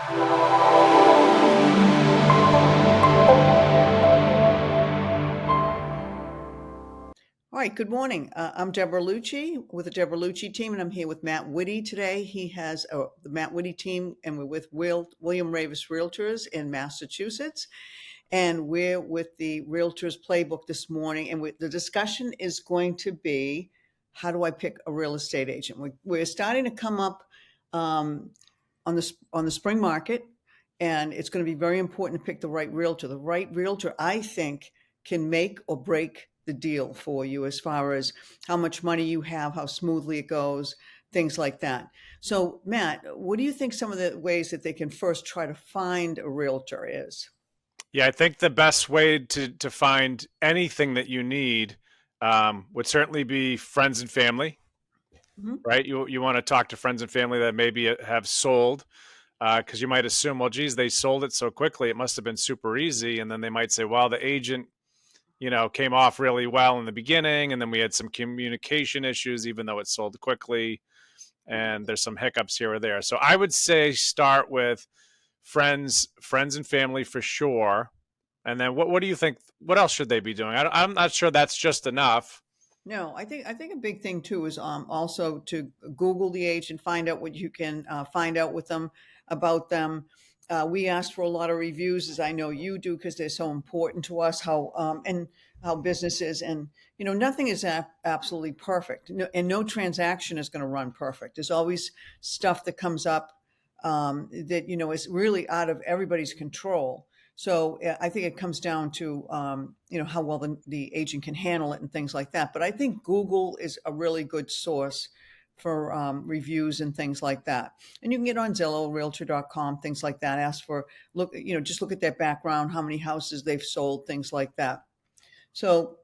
All right, good morning. I'm Deborah Lucci with the Deborah Lucci team, and I'm here with Matt Witte today. He has the Matt Witte team, and we're with William Ravis Realtors in Massachusetts, and we're with the Realtors Playbook this morning. And the discussion is going to be, how do I pick a real estate agent? We're starting to come up on the spring market, and it's going to be very important to pick the right realtor. The right realtor, I think, can make or break the deal for you as far as how much money you have, how smoothly it goes, things like that. So, Matt, what do you think some of the ways that they can first try to find a realtor is? Yeah, I think the best way to find anything that you need would certainly be friends and family, Mhm. right? You want to talk to friends and family that maybe have sold, because you might assume, well, geez, they sold it so quickly, it must have been super easy, and then they might say, well, the agent, came off really well in the beginning, and then we had some communication issues, even though it sold quickly, and there's some hiccups here or there. So I would say start with friends and family for sure. And then what do you think? What else should they be doing? I'm not sure that's just enough. No, I think a big thing too is also to Google the agent, find out what you can find out with them about them. We ask for a lot of reviews, as I know you do, because they're so important to us. How business is, and nothing is absolutely perfect, and no transaction is going to run perfect. There's always stuff that comes up that is really out of everybody's control. So I think it comes down to how well the agent can handle it and things like that. But I think Google is a really good source for reviews and things like that. And you can get on Zillow, Realtor.com, things like that. Ask for just look at their background, how many houses they've sold, things like that. So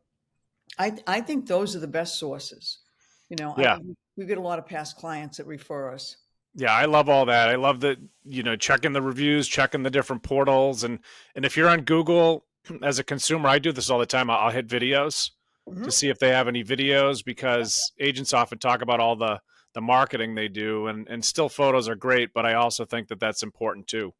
I think those are the best sources. Yeah. We get a lot of past clients that refer us. Yeah, I love all that. I love that, checking the reviews, checking the different portals. And if you're on Google as a consumer, I do this all the time. I'll hit videos to Mhm. see if they have any videos, because agents often talk about all the marketing they do, and still photos are great, but I also think that that's important too.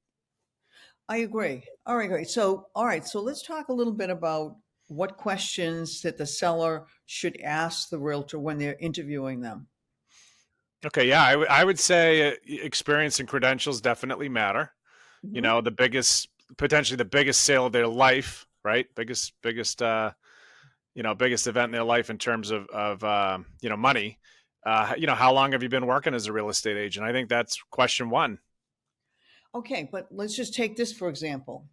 I agree. All right, great. All right, so let's talk a little bit about what questions that the seller should ask the realtor when they're interviewing them. Okay, yeah, I would say experience and credentials definitely matter. Hmm. The biggest, potentially the biggest sale of their life, right? Biggest event in their life in terms of money. How long have you been working as a real estate agent? I think that's question one. Okay, but let's just take this for example.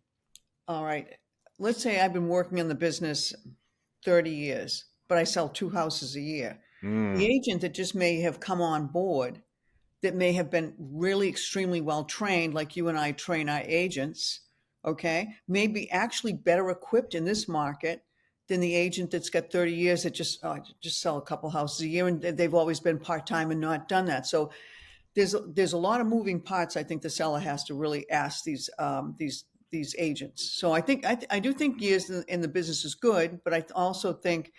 All right, let's say I've been working in the business 30 years, but I sell two houses a year. The Mm, agent that just may have come on board that may have been really extremely well trained, like you and I train our agents, okay, may be actually better equipped in this market than the agent that's got 30 years that just sell a couple houses a year, and they've always been part-time and not done that. So there's a lot of moving parts. I think the seller has to really ask these agents. So I do think years in the business is good, but I also think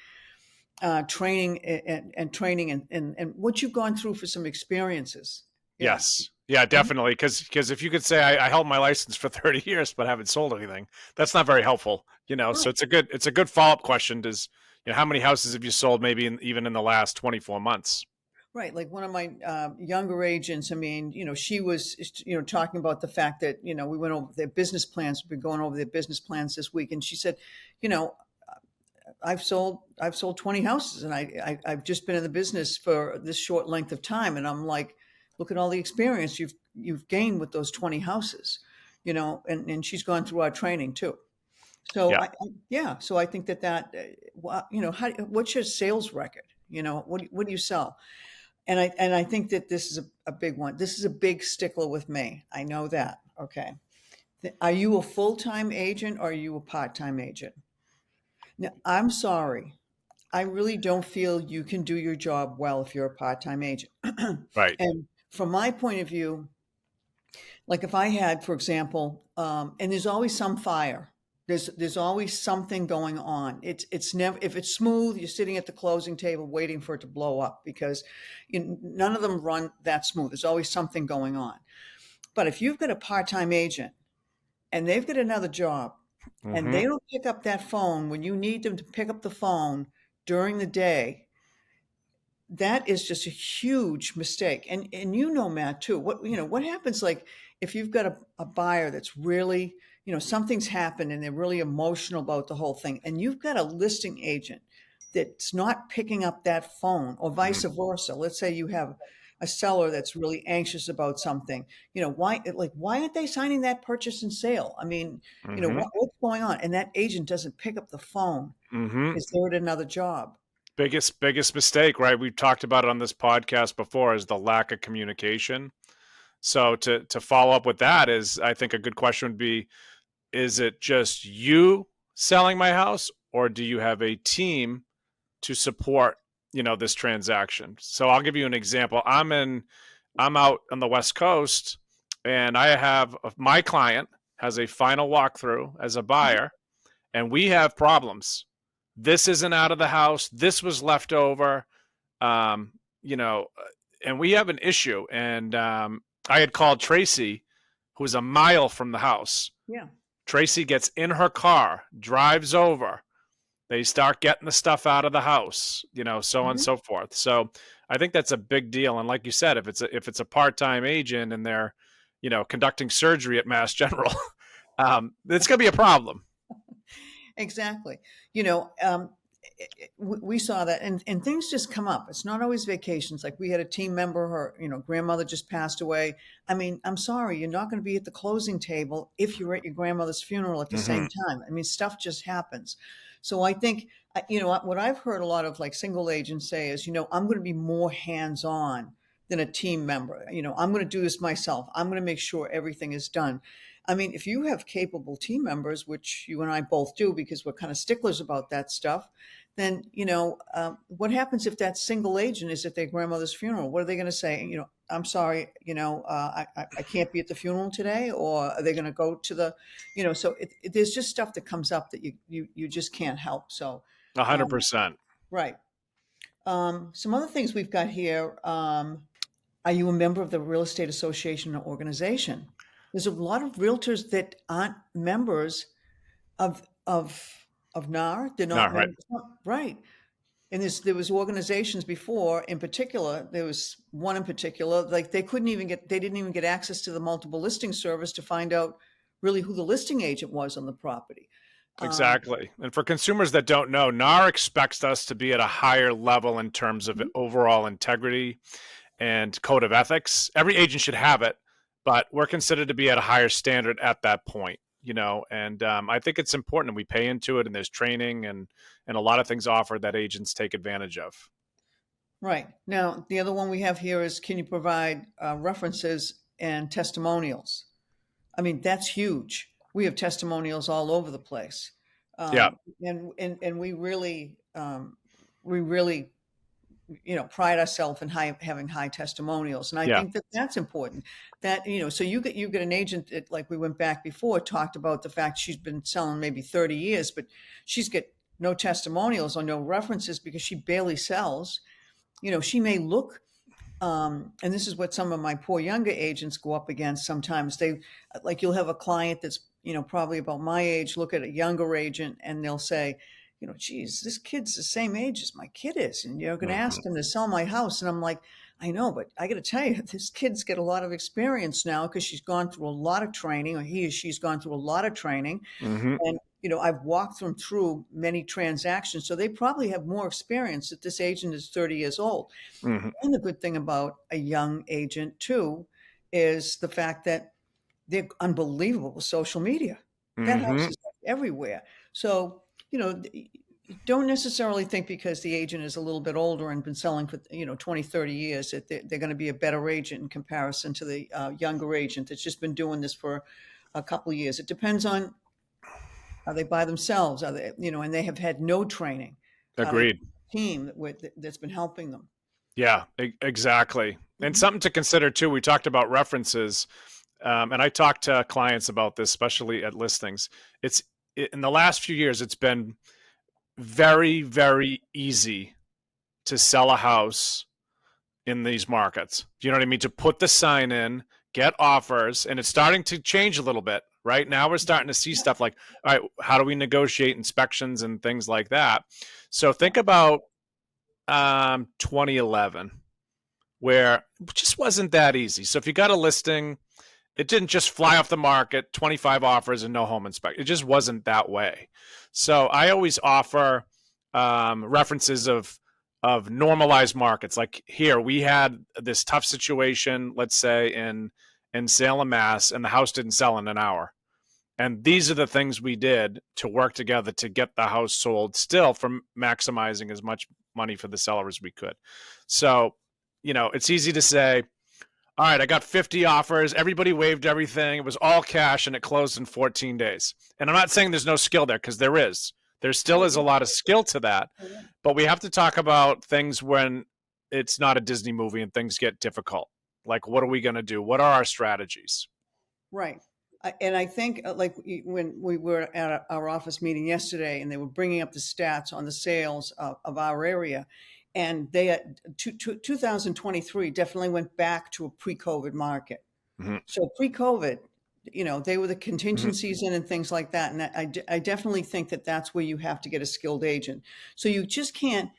training and training and what you've gone through for some experiences. Yeah. yes, yeah, Mhm. definitely. Because if you could say I held my license for 30 years but haven't sold anything, that's not very helpful. So Right. it's a good follow up question. Does how many houses have you sold maybe even in the last 24 months? Right. Like one of my younger agents, I mean, she was, talking about the fact that, we went over their business plans. We've been going over their business plans this week. And she said, you know, I've sold 20 houses, and I've just been in the business for this short length of time. And I'm like, look at all the experience you've gained with those 20 houses, and she's gone through our training too. So Yeah. yeah, so I think what's your sales record? What do you sell? And I think that this is a big one. This is a big stickler with me. I know that. Okay. Are you a full-time agent or are you a part-time agent? Now, I'm sorry. I really don't feel you can do your job well if you're a part-time agent. Right. And from my point of view, like if I had, for example, and there's always some fire. There's always something going on. It's never, if it's smooth, you're sitting at the closing table waiting for it to blow up because none of them run that smooth. There's always something going on. But if you've got a part-time agent and they've got another job and Mm-hmm. they don't pick up that phone when you need them to pick up the phone during the day, that is just a huge mistake. And you know, Matt, too, what happens, like, if you've got a buyer that's really, something's happened and they're really emotional about the whole thing, and you've got a listing agent that's not picking up that phone, or vice versa. Let's say you have a seller that's really anxious about something. Why aren't they signing that purchase and sale? I mean, Mm-hmm. what's going on? And that agent doesn't pick up the phone Mm-hmm. because they're at another job. Biggest mistake, right? We've talked about it on this podcast before, is the lack of communication. So to follow up with that is, I think a good question would be, is it just you selling my house, or do you have a team to support, this transaction? So I'll give you an example. I'm out on the West Coast, and I have my client has a final walkthrough as a buyer, and we have problems. This isn't out of the house. This was left over. Um, you know, and we have an issue. And I had called Tracy, who was a mile from the house. Yeah. Tracy gets in her car, drives over. They start getting the stuff out of the house, so on and Mhm. so forth. So I think that's a big deal. And like you said, if it's a part-time agent and they're, conducting surgery at Mass General, it's going to be a problem. Exactly. You know, we saw that, and things just come up. It's not always vacations. Like, we had a team member, her, grandmother just passed away. I mean, I'm sorry, you're not going to be at the closing table if you're at your grandmother's funeral at the Mm-hmm. same time. I mean, stuff just happens. So I think, what I've heard a lot of, like, single agents say is, I'm going to be more hands-on than a team member. I'm going to do this myself. I'm going to make sure everything is done. I mean, if you have capable team members, which you and I both do because we're kind of sticklers about that stuff, then, what happens if that single agent is at their grandmother's funeral? What are they going to say? I'm sorry, I can't be at the funeral today, or are they going to go to the, so there's just stuff that comes up that you just can't help. So, um, 100%. right. Some other things we've got here. Are you a member of the real estate association or organization? There's a lot of realtors that aren't members of NAR. They're not No, right. members, right? And there was organizations before. In particular, there was one in particular. Like, they didn't even get access to the multiple listing service to find out really who the listing agent was on the property. Um, Exactly. And for consumers that don't know, NAR expects us to be at a higher level in terms of overall integrity and code of ethics. Every agent should have it, but we're considered to be at a higher standard at that point, and I think it's important that we pay into it, and there's training and a lot of things offered that agents take advantage of. right now, the other one we have here is, can you provide references and testimonials? I mean, that's huge. We have testimonials all over the place. Yeah. And we really, pride ourselves in having high testimonials. And I Yeah. think that that's important, that, so you get an agent that, like we went back before, talked about the fact she's been selling maybe 30 years, but she's got no testimonials or no references because she barely sells. She may look, and this is what some of my poor younger agents go up against sometimes. You'll have a client that's, probably about my age, look at a younger agent and they'll say, geez, this kid's the same age as my kid is. And you're going to Hmm. ask him to sell my house. And I'm like, I know, but I got to tell you, this kid's got a lot of experience now because she's gone through a lot of training, or she's gone through a lot of training. Hmm. And, I've walked them through many transactions. So they probably have more experience that this agent is 30 years old. Hmm. And the good thing about a young agent too is the fact that they're unbelievable with social media. That house Hmm. is everywhere. So, don't necessarily think because the agent is a little bit older and been selling for, 20, 30 years that they're going to be a better agent in comparison to the younger agent that's just been doing this for a couple of years. It depends on, are they by themselves? Are they, and they have had no training? Are they Agreed. a team that's been helping them? Yeah, exactly. And Mhm. something to consider too, we talked about references, and I talked to clients about this, especially at listings. In the last few years, it's been very, very easy to sell a house in these markets. Do you know what I mean? To put the sign in, get offers, and it's starting to change a little bit. Right now, we're starting to see Yeah, stuff like, all right, how do we negotiate inspections and things like that? So yeah, think about 2011, where it just wasn't that easy. So if you got a listing, it didn't just fly off the market, 25 offers and no home inspection. It just wasn't that way. So I always offer references of normalized markets. Like here, we had this tough situation, let's say in Salem, Mass, and the house didn't sell in an hour. And these are the things we did to work together to get the house sold, still from maximizing as much money for the seller as we could. So, it's easy to say, all right, I got 50 offers. Everybody waived everything. It was all cash and it closed in 14 days. And I'm not saying there's no skill there, because there is. There still oh is a yeah, lot of skill to that. oh yeah. But we have to talk about things when it's not a Disney movie and things get difficult. Like, what are we going to do? What are our strategies? Right. And I think like when we were at our office meeting yesterday and they were bringing up the stats on the sales of our area, and they had 2023 definitely went back to a pre-COVID market. Mm-hmm. So pre-COVID, they were the Mm-hmm. contingencies in and things like that. And I definitely think that that's where you have to get a skilled agent. So you just can't,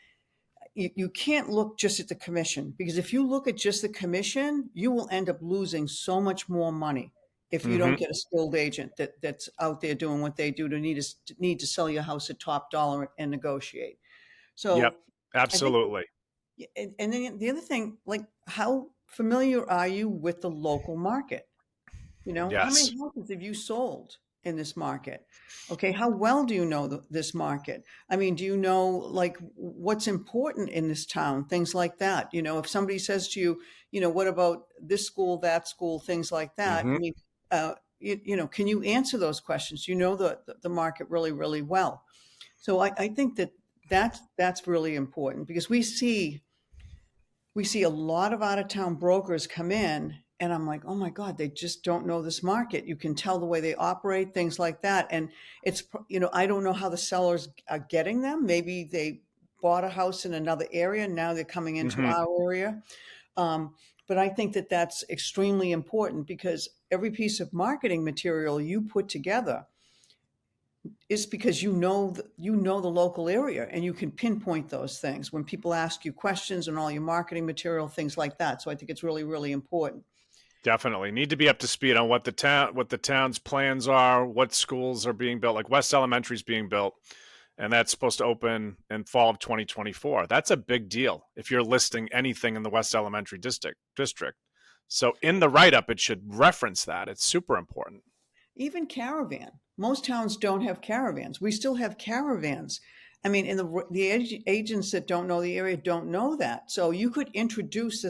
you can't look just at the commission, because if you look at just the commission, you will end up losing so much more money if you don't Mm-hmm. get a skilled agent that's out there doing what they do to need to sell your house at top dollar and negotiate. Yep. So I think, Absolutely. and then the other thing, like, how familiar are you with the local market? How many Yes. houses have you sold in this market? Okay, how well do you know this market? I mean, do you know like what's important in this town? Things like that. If somebody says to you, what about this school, that school, things like that. Mm-hmm. I mean, can you answer those questions? You know the market really, really well. So I think that's really important, because we see a lot of out of town brokers come in, and I'm like, oh my God, they just don't know this market. You can tell the way they operate, things like that. And I don't know how the sellers are getting them. Maybe they bought a house in another area. Now they're coming into Mm-hmm. our area. Um, but I think that that's extremely important, because every piece of marketing material you put together is because you know the local area, and you can pinpoint those things when people ask you questions, and all your marketing material, things like that. So I think it's really, really important. Definitely need to be up to speed on what the town's plans are, what schools are being built. Like West Elementary is being built, and that's supposed to open in fall of 2024. That's a big deal if you're listing anything in the West Elementary district. So in the write up, it should reference that. It's super important. Even caravan. Most towns don't have caravans. We still have caravans. I mean, and the agents that don't know the area don't know that. So you could introduce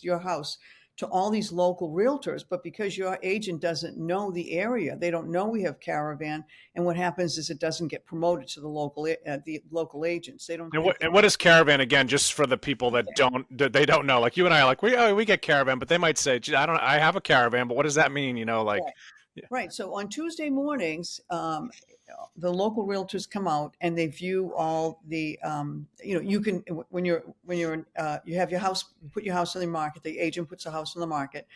your house, to all these local realtors, but because your agent doesn't know the area, they don't know we have caravan. And what happens is it doesn't get promoted to the local agents. They don't And think what that. and what is caravan again? Just for the people that they don't know, like you and I, like we get caravan, but they might say, "Gee, I have a caravan, but what does that mean?" Like, Right. Right. So on Tuesday mornings, the local realtors come out and they view all the, you can, you have your house, you put your house on the market, the agent puts the house on the market.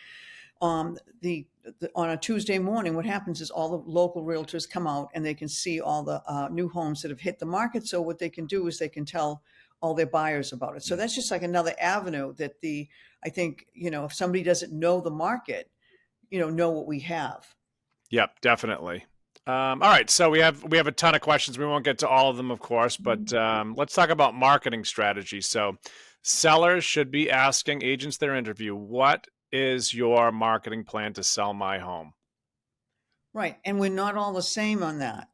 On a Tuesday morning, what happens is all the local realtors come out and they can see all the new homes that have hit the market. So what they can do is they can tell all their buyers about it. So that's just like another avenue that I think, if somebody doesn't know the market, know what we have. yep, definitely. All right, so we have a ton of questions. We won't get to all of them, of course, but let's talk about marketing strategy. So, sellers should be asking agents their interview, "What is your marketing plan to sell my home?" Right. And we're not all the same on that.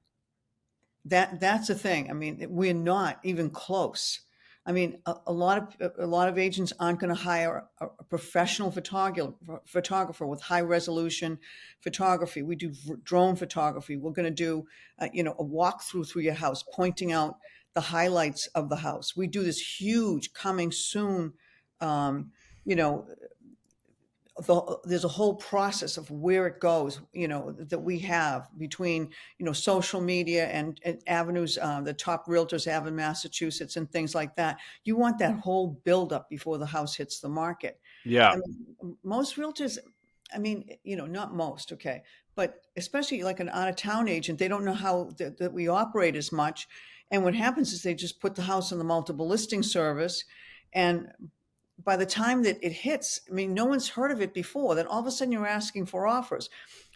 That's the thing. I mean, we're not even close. I mean, a lot of agents aren't going to hire a professional photographer with high resolution photography. We do drone photography. We're going to do a walkthrough through your house, pointing out the highlights of the house. We do this huge coming soon, um, you know, there's a whole process of where it goes, that we have between, social media and avenues, the top realtors have in Massachusetts and things like that. You want that whole buildup before the house hits the market. Yeah. I mean, most realtors, I mean, not most, okay, but especially like an out of town agent, they don't know how that we operate as much. And what happens is they just put the house on the multiple listing service, and by the time that it hits, I mean, no one's heard of it before. Then all of a sudden you're asking for offers.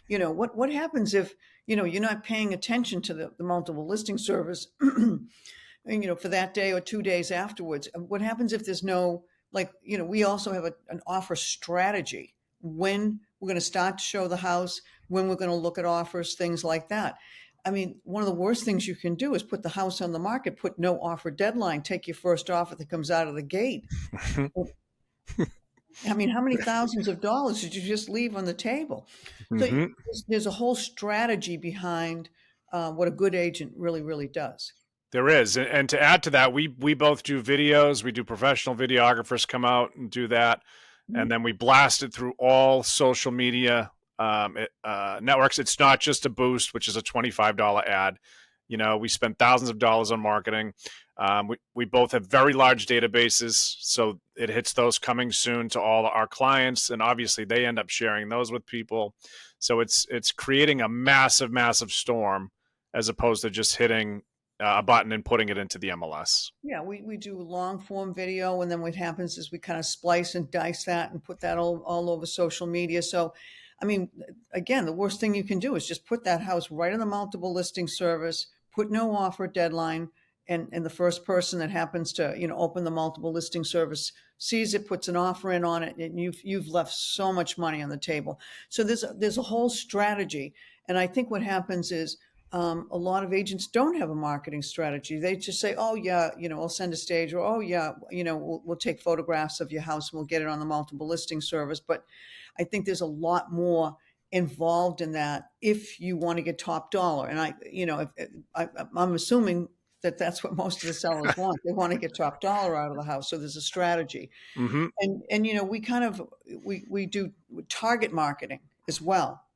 What happens if you're not paying attention to the multiple listing service, for that day or 2 days afterwards? What happens if there's no, like, we also have an offer strategy, when we're going to start to show the house, when we're going to look at offers, things like that. I mean, one of the worst things you can do is put the house on the market, put no offer deadline, take your first offer that comes out of the gate. I mean, how many thousands of dollars did you just leave on the table? So Hmm. there's a whole strategy behind what a good agent really, really does. There is, and to add to that, we both do videos. We do professional videographers come out and do that, and Mhm. then we blast it through all social media networks. It's not just a boost, which is a $25 ad. We spend thousands of dollars on marketing. We both have very large databases, so it hits those coming soon to all our clients, and obviously they end up sharing those with people. So it's creating a massive, massive storm as opposed to just hitting a button and putting it into the MLS. Yeah, we do long form video, and then what happens is we kind of splice and dice that and put that all over social media. So, I mean, again, the worst thing you can do is just put that house right on the multiple listing service, put no offer deadline, and the first person that happens to open the multiple listing service sees it, puts an offer in on it, and you've left so much money on the table. So there's a whole strategy, and I think what happens is, a lot of agents don't have a marketing strategy. They just say, "Oh yeah, I'll send a stage," or "Oh yeah, we'll take photographs of your house and we'll get it on the multiple listing service." But I think there's a lot more involved in that if you want to get top dollar. And I'm assuming that that's what most of the sellers want. They want to get top dollar out of the house. So there's a strategy, Hmm. and we kind of we do target marketing as well.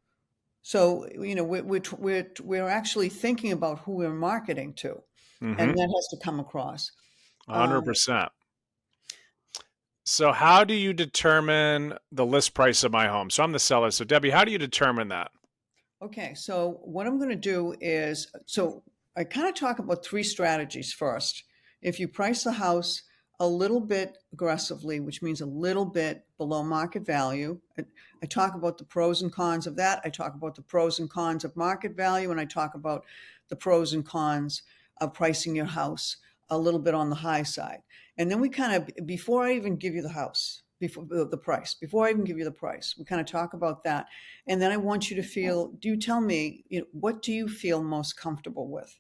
So, we're actually thinking about who we're marketing to, and Hmm. that has to come across. Um, 100%. So how do you determine the list price of my home? So I'm the seller. So Debbie, how do you determine that? okay, so what I'm going to do is, so I kind of talk about three strategies first. If you price the house a little bit aggressively, which means a little bit below market value, I talk about the pros and cons of that. I talk about the pros and cons of market value, and I talk about the pros and cons of pricing your house a little bit on the high side. And then we kind of, before I even give you the house, before the price, before I even give you the price, we kind of talk about that. And then I want you to feel, do you tell me, what do you feel most comfortable with?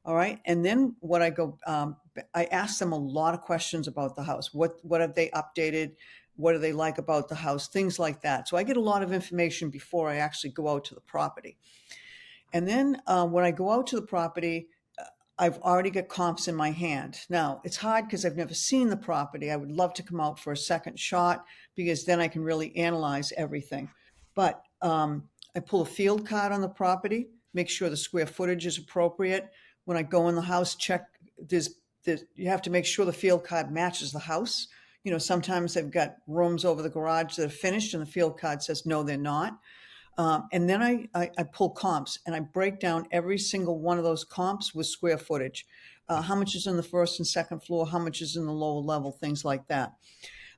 All right. And then what I ask them a lot of questions about the house. What have they updated? What do they like about the house? Things like that. So I get a lot of information before I actually go out to the property. And then when I go out to the property, I've already got comps in my hand. Now, it's hard because I've never seen the property. I would love to come out for a second shot because then I can really analyze everything. But I pull a field card on the property, make sure the square footage is appropriate. When I go in the house, check, you have to make sure the field card matches the house. Sometimes they've got rooms over the garage that are finished and the field card says, no, they're not. And then I pull comps and I break down every single one of those comps with square footage. How much is on the first and second floor? How much is in the lower level? Things like that.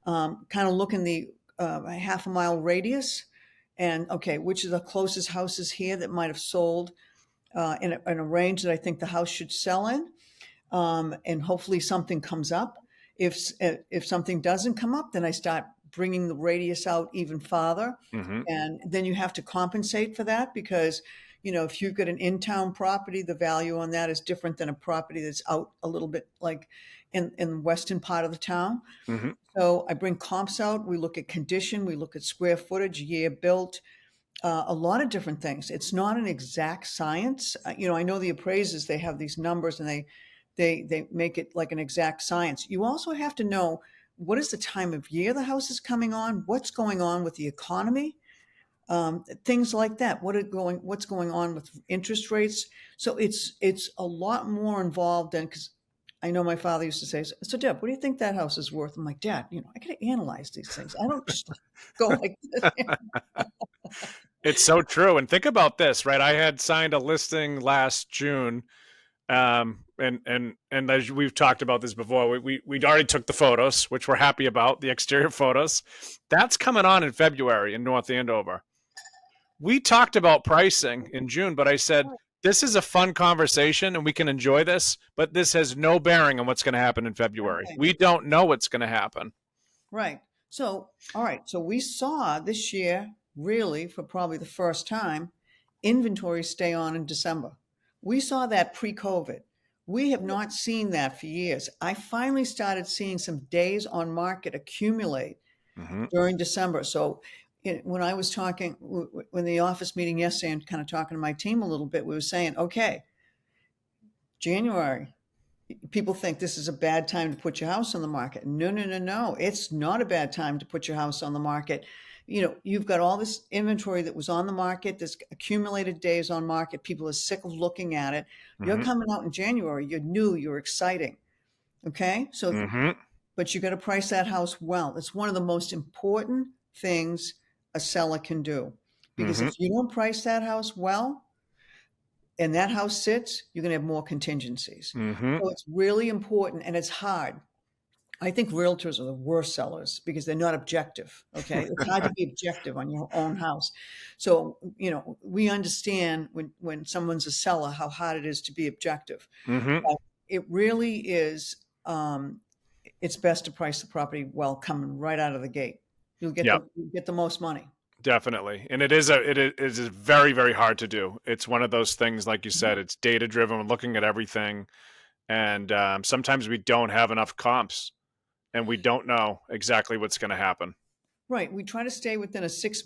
Kind of look in the half a mile radius and, okay, which of the closest houses here that might have sold in a range that I think the house should sell in. And hopefully something comes up. If something doesn't come up, then I start bringing the radius out even farther, Hmm. and then you have to compensate for that because if you've got an in-town property, the value on that is different than a property that's out a little bit, like in the western part of the town. Hmm. So I bring comps out. We look at condition. We look at square footage, year built, a lot of different things. It's not an exact science. I know the appraisers, they have these numbers and they make it like an exact science. You also have to know what is the time of year the house is coming on, what's going on with the economy, things like that. What's going on with interest rates? So it's a lot more involved than, because I know my father used to say, "So, Deb, what do you think that house is worth?" I'm like, "Dad, I got to analyze these things. I don't just go like this." It's so true. And think about this, right? I had signed a listing last June. And as we've talked about this before, we already took the photos, which we're happy about, the exterior photos. That's coming on in February in North Andover. We talked about pricing in June, but I said, this is a fun conversation and we can enjoy this, but this has no bearing on what's going to happen in February. Okay. We don't know what's going to happen. Right. So, all right. So we saw this year, really, for probably the first time, inventory stay on in December. We saw that pre-COVID. We have not seen that for years. I finally started seeing some days on market accumulate Mm-hmm. during December. So when I was talking, when the office meeting yesterday and kind of talking to my team a little bit, we were saying, okay, January, people think this is a bad time to put your house on the market. No, no, no, no. It's not a bad time to put your house on the market. You've got all this inventory that was on the market, this accumulated days on market. People are sick of looking at it. You're Mm-hmm. coming out in January. You're new. You're exciting. Okay. So, Mm-hmm. but you got to price that house well. It's one of the most important things a seller can do. Because Mm-hmm. if you don't price that house well, and that house sits, you're going to have more contingencies. Mm-hmm. So it's really important and it's hard. I think realtors are the worst sellers because they're not objective. Okay. It's hard to be objective on your own house. So, we understand when someone's a seller, how hard it is to be objective. Mm-hmm. But it really is, it's best to price the property well coming right out of the gate. Yep. You'll get the most money. Definitely. And it is very, very hard to do. It's one of those things, like you said, it's data driven, we're looking at everything. And sometimes we don't have enough comps and we don't know exactly what's going to happen. Right. We try to stay within a 6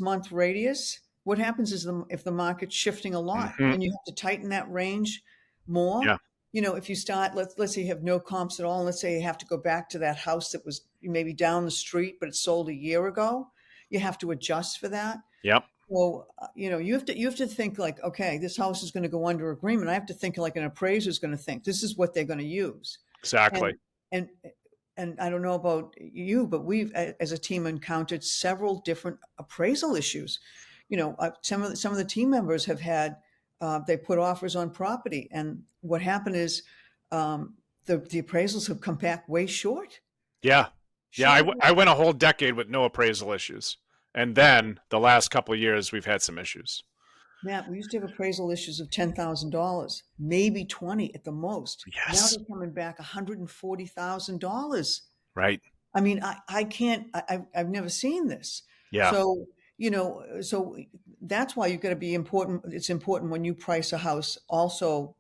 month radius. What happens is if the market's shifting a lot, Mm-hmm. then you have to tighten that range more. Yeah. If you start, let's say you have no comps at all, and let's say you have to go back to that house that was maybe down the street, but it sold a year ago, you have to adjust for that. Yep. Well, you have to think like, okay, this house is going to go under agreement. I have to think like an appraiser is going to think. This is what they're going to use. Exactly. And and I don't know about you, but we've as a team encountered several different appraisal issues. Some of the team members have had they put offers on property, and what happened is the appraisals have come back way short. Yeah. Yeah. Short. I went a whole decade with no appraisal issues. And then the last couple of years, we've had some issues. Matt, we used to have appraisal issues of $10,000, maybe 20 at the most. Now Yes. they're coming back $140,000. Right. I mean, I can't, I've never seen this. Yeah. So that's why you've got to be important. It's important when you price a house also,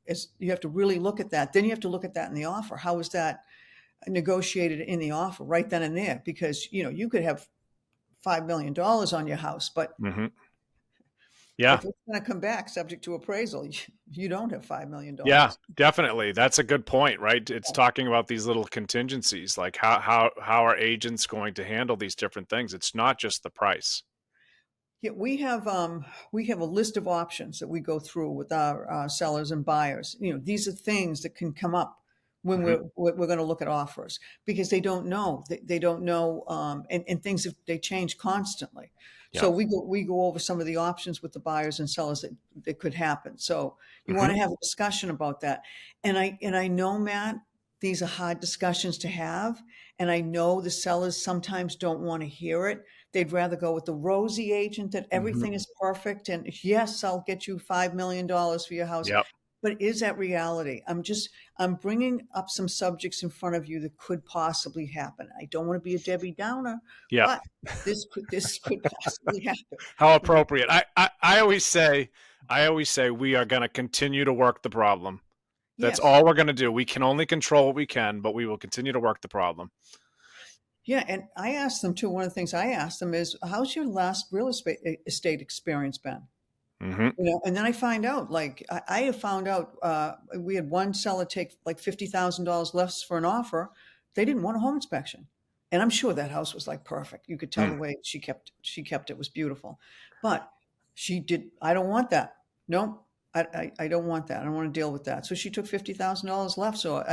is you have to really look at that. Then you have to look at that in the offer. How is that negotiated in the offer right then and there? Because, you could have $5 million on your house, but Mm-hmm. Yeah. if it's going to come back subject to appraisal, you don't have $5 million. Yeah, definitely. That's a good point, right? It's talking about these little contingencies, like how are agents going to handle these different things? It's not just the price. Yeah, we have a list of options that we go through with our sellers and buyers. These are things that can come up when Hmm. we're going to look at offers because they don't know. They don't know, and things they change constantly. Yeah. So we go over some of the options with the buyers and sellers that could happen. So you want Hmm. to have a discussion about that. And I know, Matt, these are hard discussions to have, and I know the sellers sometimes don't want to hear it. They'd rather go with the rosy agent that Hmm. everything is perfect and yes, I'll get you $5 million for your house. Yep. But is that reality? I'm bringing up some subjects in front of you that could possibly happen. I don't want to be a Debbie Downer, Yep. but this could possibly happen. How You know? appropriate. I always say we are going to continue to work the problem. That's Yes. all we're going to do. We can only control what we can, but we will continue to work the problem. Yeah, and I asked them too. One of the things I asked them is, "How's your last real estate experience been?" Hmm. And then I find out, like I have found out, we had one seller take like $50,000 less for an offer. They didn't want a home inspection, and I'm sure that house was like perfect. You could tell the way she kept it was beautiful, but she did. I don't want that. No, I don't want that. I don't want to deal with that. So she took $50,000 left. So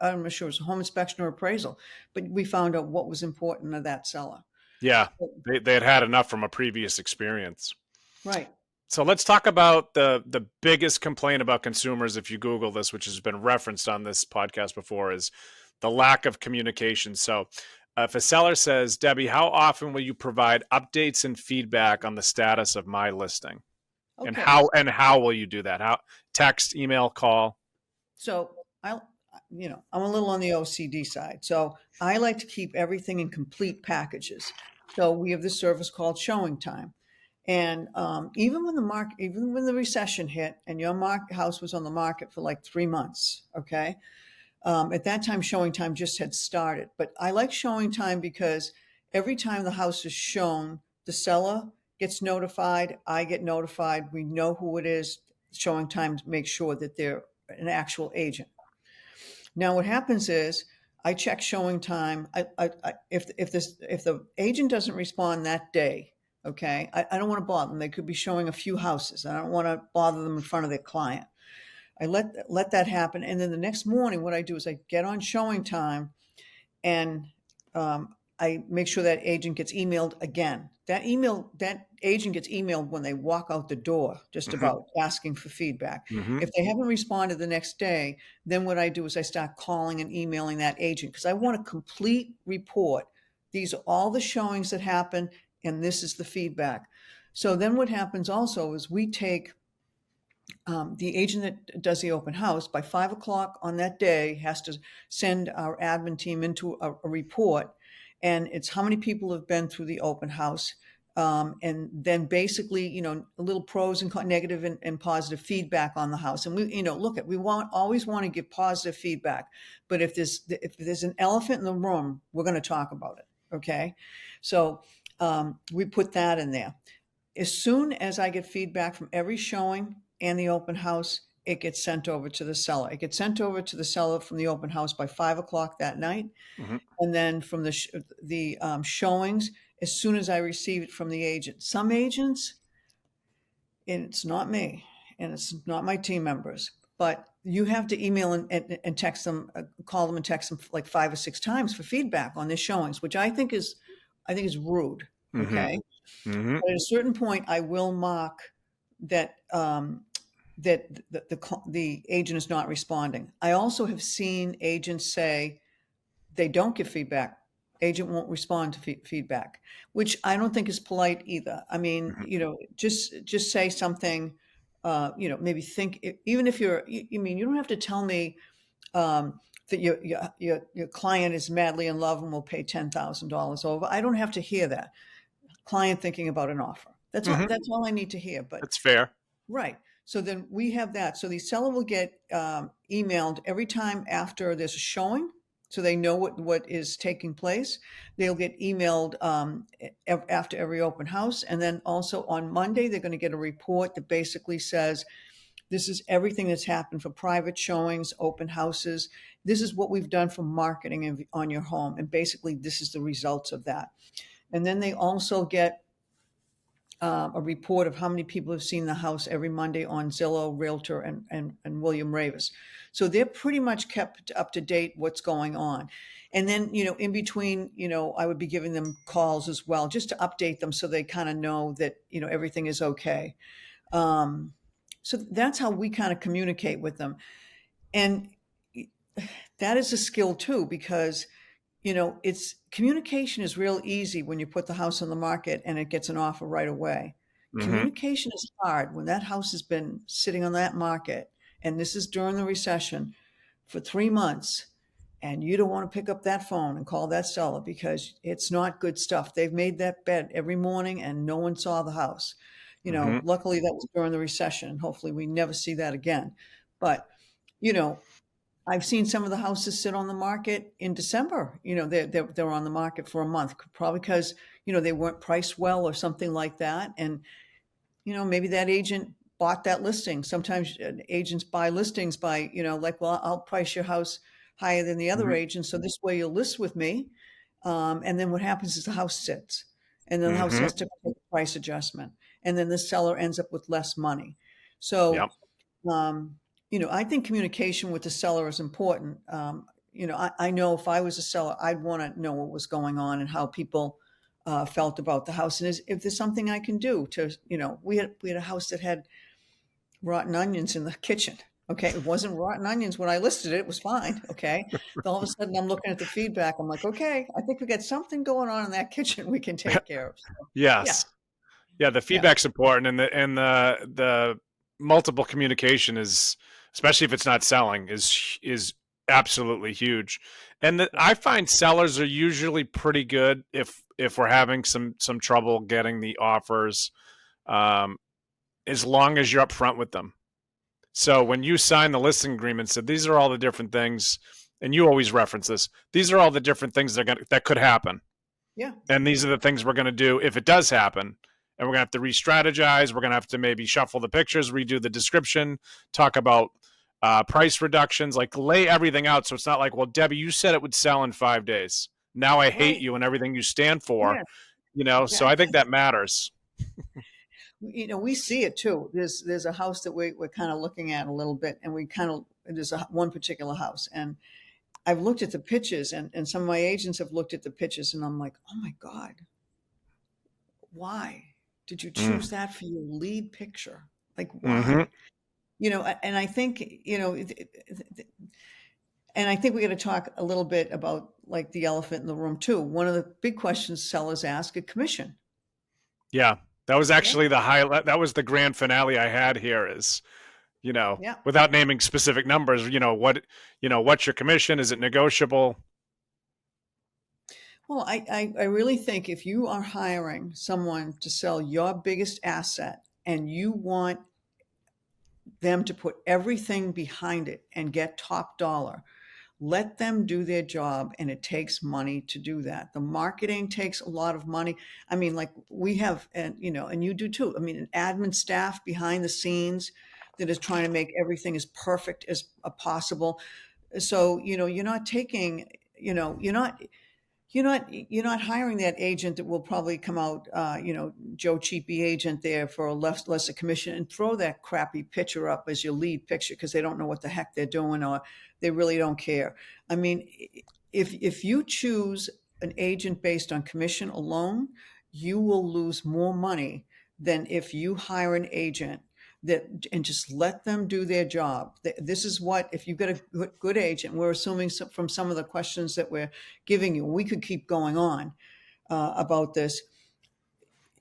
I'm not sure it was a home inspection or appraisal, but we found out what was important to that seller. Yeah, So, they had had enough from a previous experience. right. So let's talk about the biggest complaint about consumers, if you Google this, which has been referenced on this podcast before, is the lack of communication. So if a seller says, Debbie, how often will you provide updates and feedback on the status of my listing? And Okay. how will you do that? How, text, email, call? So I'm a little on the OCD side. So I like to keep everything in complete packages. So we have this service called Showing Time. And even when the recession hit and your house was on the market for like 3 months, okay, at that time, Showing Time just had started. But I like Showing Time because every time the house is shown, the seller gets notified, I get notified, we know who it is. Showing Time makes sure that they're an actual agent. Now, what happens is I check Showing Time. If the agent doesn't respond that day, okay, I don't want to bother them. They could be showing a few houses. I don't want to bother them in front of their client. I let that happen, and then the next morning, what I do is I get on Showing Time, and I make sure that agent gets emailed again. That agent gets emailed when they walk out the door, just Mm-hmm. about asking for feedback. Mm-hmm. If they haven't responded the next day, then what I do is I start calling and emailing that agent because I want a complete report. These are all the showings that happen, and this is the feedback. So then what happens also is we take the agent that does the open house by 5 o'clock on that day has to send our admin team into a report, and it's how many people have been through the open house, and then basically a little pros and negative and positive feedback on the house. And we always want to give positive feedback, but if there's an elephant in the room, we're going to talk about it. Okay, so we put that in there. As soon as I get feedback from every showing and the open house, it gets sent over to the seller. It gets sent over to the seller from the open house by 5 o'clock that night. Mm-hmm. And then from the showings, as soon as I receive it from the agent. Some agents, and it's not me, and it's not my team members, but you have to email and text them, call them and text them like 5 or 6 times for feedback on their showings, which I think is rude. Mm-hmm. Okay. Mm-hmm. But at a certain point, I will mark that the agent is not responding. I also have seen agents say they don't give feedback. Agent won't respond to feedback, which I don't think is polite either. I mean, just say something. Maybe think. Even if you don't have to tell me that your client is madly in love and will pay $10,000 over. I don't have to hear that. Client thinking about an offer. That's all. Mm-hmm. That's all I need to hear. But That's fair. right. So then we have that. So the seller will get emailed every time after there's a showing, so they know what is taking place. They'll get emailed after every open house, and then also on Monday they're going to get a report that basically says this is everything that's happened for private showings, open houses. This is what we've done for marketing on your home, and basically this is the results of that. And then they also get a report of how many people have seen the house every Monday on Zillow, Realtor, and William Ravis. So they're pretty much kept up to date what's going on. And then, in between, I would be giving them calls as well, just to update them so they kind of know that, everything is okay. So that's how we kind of communicate with them. And that is a skill too, because it's communication is real easy when you put the house on the market and it gets an offer right away. Mm-hmm. Communication is hard when that house has been sitting on that market, and this is during the recession, for 3 months, and you don't want to pick up that phone and call that seller because it's not good stuff. They've made that bed every morning and no one saw the house. Mm-hmm. Luckily that was during the recession. Hopefully we never see that again. But, you know, I've seen some of the houses sit on the market in December. They're on the market for a month, probably because they weren't priced well or something like that. And maybe that agent bought that listing. Sometimes agents buy listings by like, well, I'll price your house higher than the other Mm-hmm. agent, so this way you'll list with me. And then what happens is the house sits, and then the house Mm-hmm. has to make a price adjustment, and then the seller ends up with less money. So Yep. Um, I think communication with the seller is important. I know if I was a seller, I'd want to know what was going on and how people felt about the house, and if there's something I can do to, we had a house that had rotten onions in the kitchen. Okay, it wasn't rotten onions when I listed it; it was fine. Okay, then all of a sudden I'm looking at the feedback. I'm like, okay, I think we got something going on in that kitchen we can take care of. So, yeah, Yes. Yeah, the yeah, feedback's important, and the multiple communication is, especially if it's not selling, is absolutely huge. And yeah, I find sellers are usually pretty good if we're having some trouble getting the offers, um, as long as you're upfront with them. So when you sign the listing agreement, said these are all the different things, and you always reference this. These are all the different things that could happen, yeah. and these are the things we're going to do if it does happen. And we're going to have to re-strategize. We're going to have to maybe shuffle the pictures, redo the description, talk about price reductions, like lay everything out. So it's not like, well, Debbie, you said it would sell in 5 days. Now I hate Right. you and everything you stand for. Yeah, So I think exactly. that matters. We see it too. There's a house that we're kind of looking at a little bit, and there's one particular house, and I've looked at the pictures, and some of my agents have looked at the pictures, and I'm like, oh my God, why did you Mm. choose that for your lead picture? Like, Hmm. why? And I think, and I think we got to talk a little bit about like the elephant in the room too. One of the big questions sellers ask a commission. Yeah, that was Yeah, actually the highlight. That was the grand finale I had here. Is yeah. without naming specific numbers, what's your commission? Is it negotiable? Well, I really think if you are hiring someone to sell your biggest asset and you want them to put everything behind it and get top dollar, let them do their job, and it takes money to do that. The marketing takes a lot of money. I mean, like we have, and you do too. I mean, an admin staff behind the scenes that is trying to make everything as perfect as possible. So, you're not taking, you're not hiring that agent that will probably come out, Joe Cheapy agent there for a lesser commission and throw that crappy picture up as your lead picture because they don't know what the heck they're doing or they really don't care. I mean, if you choose an agent based on commission alone, you will lose more money than if you hire an agent that and just let them do their job. This is what, if you've got a good agent, we're assuming from some of the questions that we're giving you, we could keep going on about this.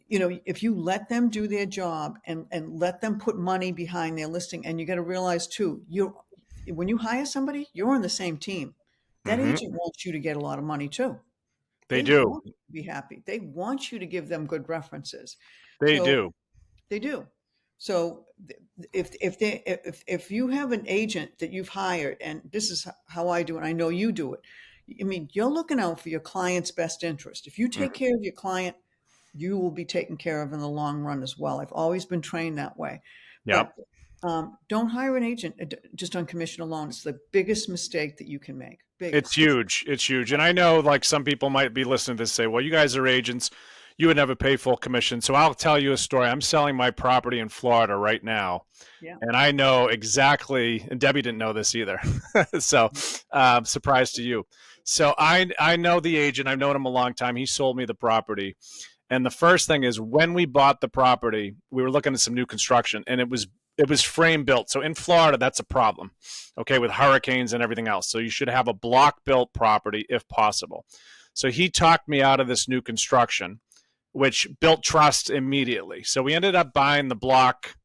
If you let them do their job and let them put money behind their listing, and you got to realize too, when you hire somebody, you're on the same team. That Hmm. agent wants you to get a lot of money too. They They do. want you to be happy. They want you to give them good references. They So do. they do. So if you have an agent that you've hired, and this is how I do it, I know you do it. I mean, you're looking out for your client's best interest. If you take Hmm. care of your client, you will be taken care of in the long run as well. I've always been trained that way. Yep. But don't hire an agent just on commission alone. It's the biggest mistake that you can make. It's Biggest. huge. It's huge. And I know like some people might be listening to this say, well, you guys are agents. You would never pay full commission. So I'll tell you a story. I'm selling my property in Florida right now. Yeah. And I know exactly, and Debbie didn't know this either. So surprise to you. So I know the agent. I've known him a long time. He sold me the property. And the first thing is when we bought the property, we were looking at some new construction and it was frame built. So in Florida, that's a problem. Okay, with hurricanes and everything else. So you should have a block built property if possible. So he talked me out of this new construction, which built trust immediately. So we ended up buying the block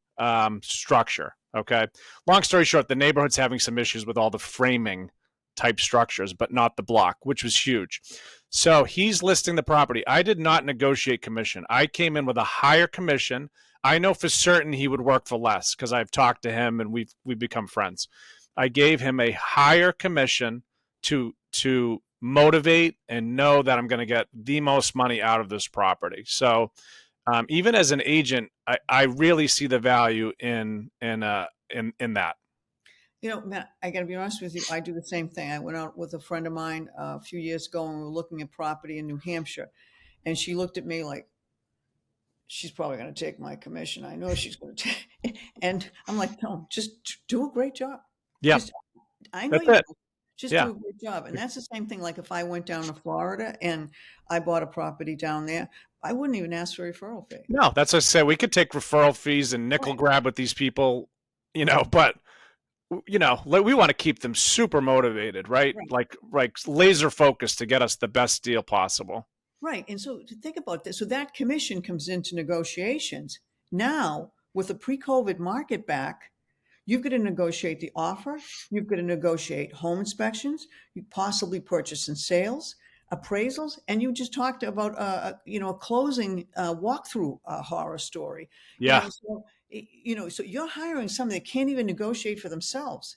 structure. Okay. Long story short, the neighborhood's having some issues with all the framing type structures, but not the block, which was huge. So he's listing the property. I did not negotiate commission. I came in with a higher commission. I know for certain he would work for less because I've talked to him and we've become friends. I gave him a higher commission to motivate and know that I'm going to get the most money out of this property. So even as an agent, I really see the value in that. Matt, I got to be honest with you. I do the same thing. I went out with a friend of mine a few years ago and we were looking at property in New Hampshire. And she looked at me like, she's probably going to take my commission. I know she's going to take. And I'm like, no, just do a great job. Yeah, Just, I know that's you it. will. Just Yeah. do a great job. And that's the same thing. Like if I went down to Florida and I bought a property down there, I wouldn't even ask for a referral fee. No, that's what I said. We could take referral fees and nickel Right, grab with these people, but we want to keep them super motivated, right? right, Like laser focused to get us the best deal possible. right. And so to think about this, so that commission comes into negotiations. Now, with the pre-COVID market back, you've got to negotiate the offer. You've got to negotiate home inspections. You possibly purchase and sales, appraisals, and you just talked about a closing walkthrough horror story. Yeah, So you're hiring somebody that can't even negotiate for themselves,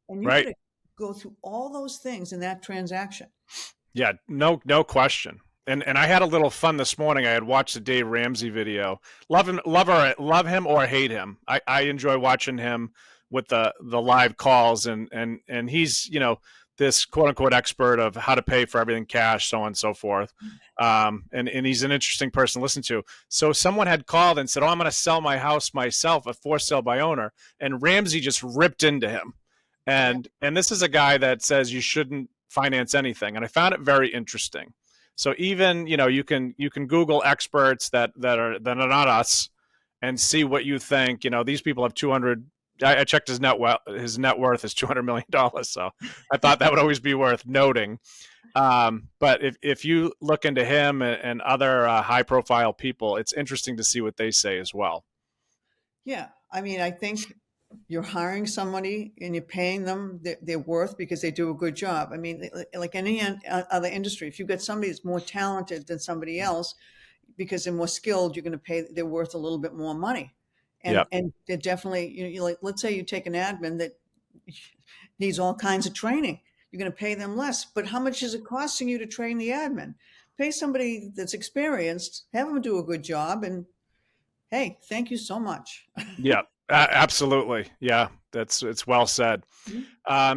and you've got right. to go through all those things in that transaction. Yeah, no question. And I had a little fun this morning. I had watched the Dave Ramsey video. Love him or hate him. I enjoy watching him with the live calls, and he's this quote unquote expert of how to pay for everything cash, so on and so forth. And he's an interesting person to listen to. So someone had called and said, "Oh, I'm going to sell my house myself, a for sale by owner," and Ramsey just ripped into him. Yeah, And this is a guy that says you shouldn't finance anything, and I found it very interesting. So even you can Google experts that are not us and see what you think. These people have 200. I checked his net worth is $200 million. So I thought that would always be worth noting. But if you look into him and other high profile people, it's interesting to see what they say as well. yeah. I mean, I think you're hiring somebody and you're paying them their worth because they do a good job. I mean, like any other industry, if you've got somebody that's more talented than somebody else because they're more skilled, you're going to pay they're worth a little bit more money. Yeah, And they're definitely, you like, let's say you take an admin that needs all kinds of training. You're going to pay them less, but how much is it costing you to train the admin? Pay somebody that's experienced, have them do a good job, and hey, thank you so much. yeah, absolutely. Yeah, it's well said.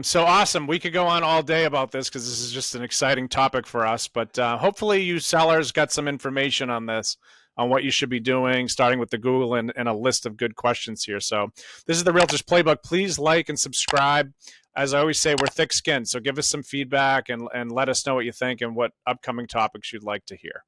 So awesome. We could go on all day about this because this is just an exciting topic for us. But hopefully, you sellers got some information on this, on what you should be doing, starting with the Google and a list of good questions here. So, this is the Realtors Playbook. Please like and subscribe. As I always say, we're thick skinned. So, give us some feedback and let us know what you think and what upcoming topics you'd like to hear.